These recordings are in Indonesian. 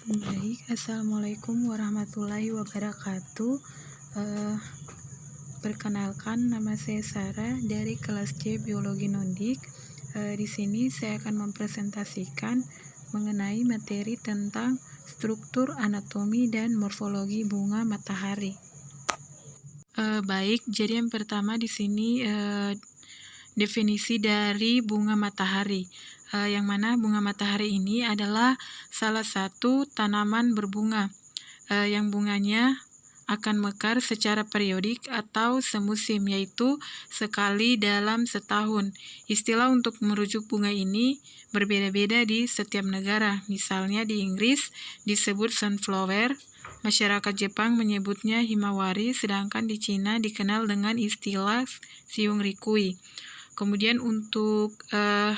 Baik, Assalamualaikum warahmatullahi wabarakatuh. Perkenalkan, nama saya Sarah dari kelas C Biologi Nondik. Di sini saya akan mempresentasikan mengenai materi tentang struktur, anatomi, dan morfologi bunga matahari. Baik, jadi yang pertama di sini definisi dari bunga matahari. Yang mana bunga matahari ini adalah salah satu tanaman berbunga yang bunganya akan mekar secara periodik atau semusim, yaitu sekali dalam setahun. Istilah untuk merujuk bunga ini berbeda-beda di setiap negara. Misalnya di Inggris disebut sunflower, masyarakat Jepang menyebutnya himawari, sedangkan di Cina dikenal dengan istilah siung rikui. Kemudian untuk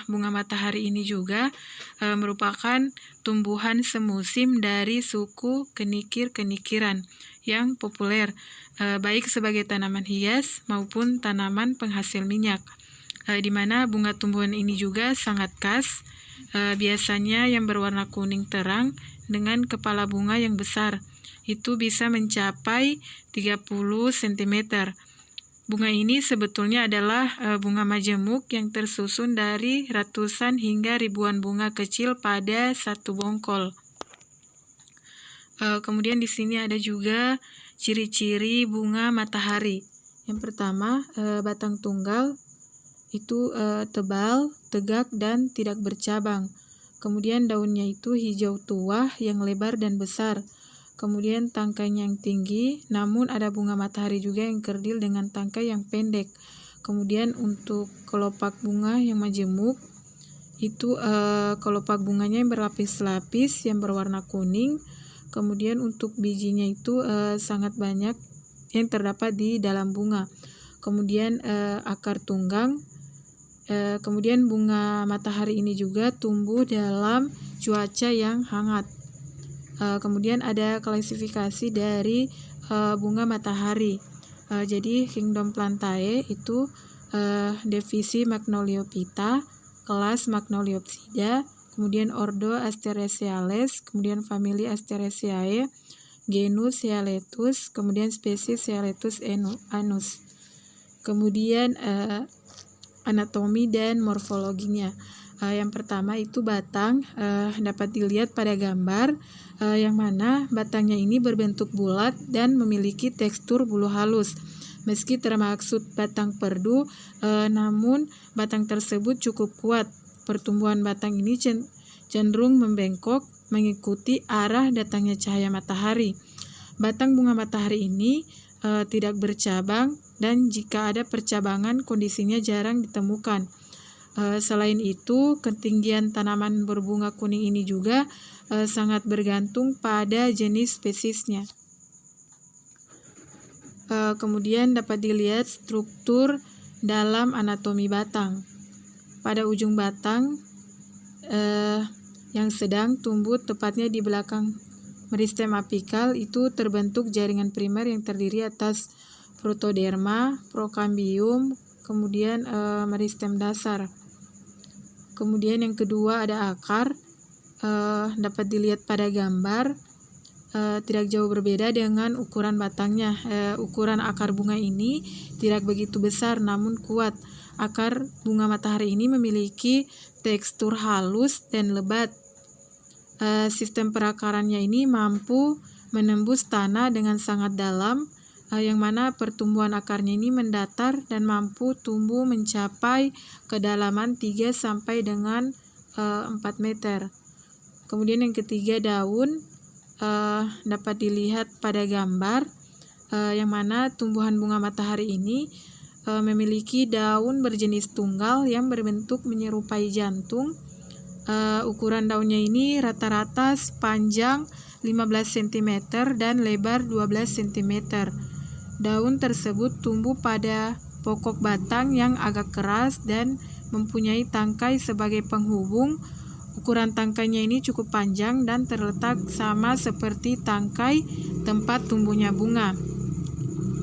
bunga matahari ini juga merupakan tumbuhan semusim dari suku kenikir-kenikiran yang populer, baik sebagai tanaman hias maupun tanaman penghasil minyak, di mana bunga tumbuhan ini juga sangat khas, biasanya yang berwarna kuning terang dengan kepala bunga yang besar, itu bisa mencapai 30 cm. Bunga ini sebetulnya adalah bunga majemuk yang tersusun dari ratusan hingga ribuan bunga kecil pada satu bongkol. Kemudian di sini ada juga ciri-ciri bunga matahari. Yang pertama, batang tunggal itu tebal, tegak, dan tidak bercabang. Kemudian daunnya itu hijau tua yang lebar dan besar. Kemudian tangkainya yang tinggi, namun ada bunga matahari juga yang kerdil dengan tangkai yang pendek. Kemudian untuk kelopak bunga yang majemuk, itu kelopak bunganya yang berlapis-lapis yang berwarna kuning. Kemudian untuk bijinya itu sangat banyak yang terdapat di dalam bunga. Kemudian akar tunggang. Kemudian bunga matahari ini juga tumbuh dalam cuaca yang hangat. Kemudian ada klasifikasi dari bunga matahari. Jadi Kingdom Plantae itu divisi Magnoliophyta, kelas Magnoliopsida, kemudian ordo Asteraceales, kemudian famili Asteraceae, genus Hyaletus, kemudian spesies Hyaletus anus. Kemudian anatomi dan morfologinya. Yang pertama itu batang, dapat dilihat pada gambar, yang mana batangnya ini berbentuk bulat dan memiliki tekstur bulu halus. Meski termaksud batang perdu, namun batang tersebut cukup kuat. Pertumbuhan batang ini cenderung membengkok mengikuti arah datangnya cahaya matahari. Batang bunga matahari ini tidak bercabang, dan jika ada percabangan kondisinya jarang ditemukan. Selain itu, ketinggian tanaman berbunga kuning ini juga sangat bergantung pada jenis spesiesnya. Kemudian dapat dilihat struktur dalam anatomi batang. Pada ujung batang yang sedang tumbuh tepatnya di belakang meristem apikal itu terbentuk jaringan primer yang terdiri atas protoderma, prokambium, kemudian meristem dasar. Kemudian yang kedua ada akar, dapat dilihat pada gambar, tidak jauh berbeda dengan ukuran batangnya. Ukuran akar bunga ini tidak begitu besar namun kuat. Akar bunga matahari ini memiliki tekstur halus dan lebat. Sistem perakarannya ini mampu menembus tanah dengan sangat dalam, yang mana pertumbuhan akarnya ini mendatar dan mampu tumbuh mencapai kedalaman 3 sampai dengan 4 meter. Kemudian yang ketiga daun, dapat dilihat pada gambar, yang mana tumbuhan bunga matahari ini memiliki daun berjenis tunggal yang berbentuk menyerupai jantung. Ukuran daunnya ini rata-rata sepanjang 15 cm dan lebar 12 cm. Daun tersebut tumbuh pada pokok batang yang agak keras dan mempunyai tangkai sebagai penghubung. Ukuran tangkainya ini cukup panjang dan terletak sama seperti tangkai tempat tumbuhnya bunga.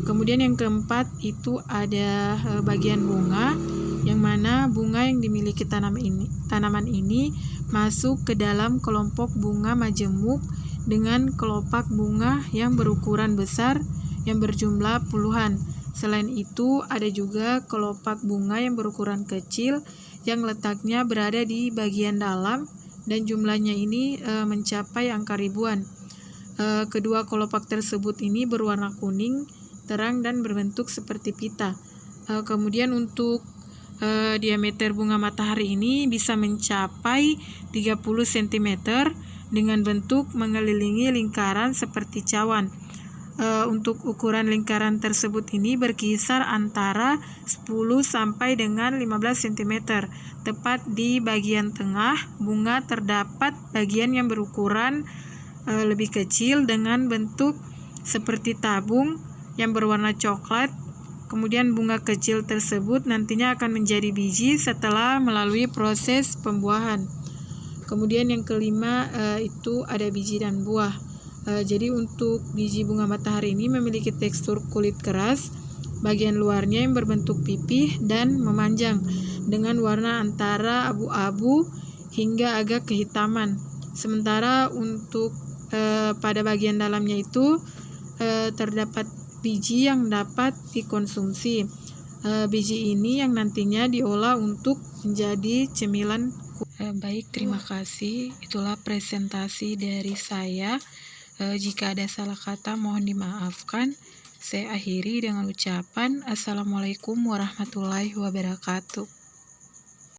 Kemudian yang keempat itu ada bagian bunga, yang mana bunga yang dimiliki tanaman ini masuk ke dalam kelompok bunga majemuk dengan kelopak bunga yang berukuran besar yang berjumlah puluhan. Selain itu, ada juga kelopak bunga yang berukuran kecil yang letaknya berada di bagian dalam dan jumlahnya ini mencapai angka ribuan. Kedua kelopak tersebut ini berwarna kuning, terang dan berbentuk seperti pita. Kemudian untuk diameter bunga matahari ini bisa mencapai 30 cm dengan bentuk mengelilingi lingkaran seperti cawan. Untuk ukuran lingkaran tersebut ini berkisar antara 10 sampai dengan 15 cm. Tepat di bagian tengah bunga terdapat bagian yang berukuran lebih kecil dengan bentuk seperti tabung yang berwarna coklat. Kemudian bunga kecil tersebut nantinya akan menjadi biji setelah melalui proses pembuahan. Kemudian yang kelima itu ada biji dan buah. Jadi untuk biji bunga matahari ini memiliki tekstur kulit keras, bagian luarnya yang berbentuk pipih dan memanjang dengan warna antara abu-abu hingga agak kehitaman. Sementara untuk pada bagian dalamnya itu terdapat biji yang dapat dikonsumsi. Biji ini yang nantinya diolah untuk menjadi cemilan. Baik, terima kasih. Itulah presentasi dari saya. Jika ada salah kata mohon dimaafkan. Saya akhiri dengan ucapan Assalamualaikum warahmatullahi wabarakatuh.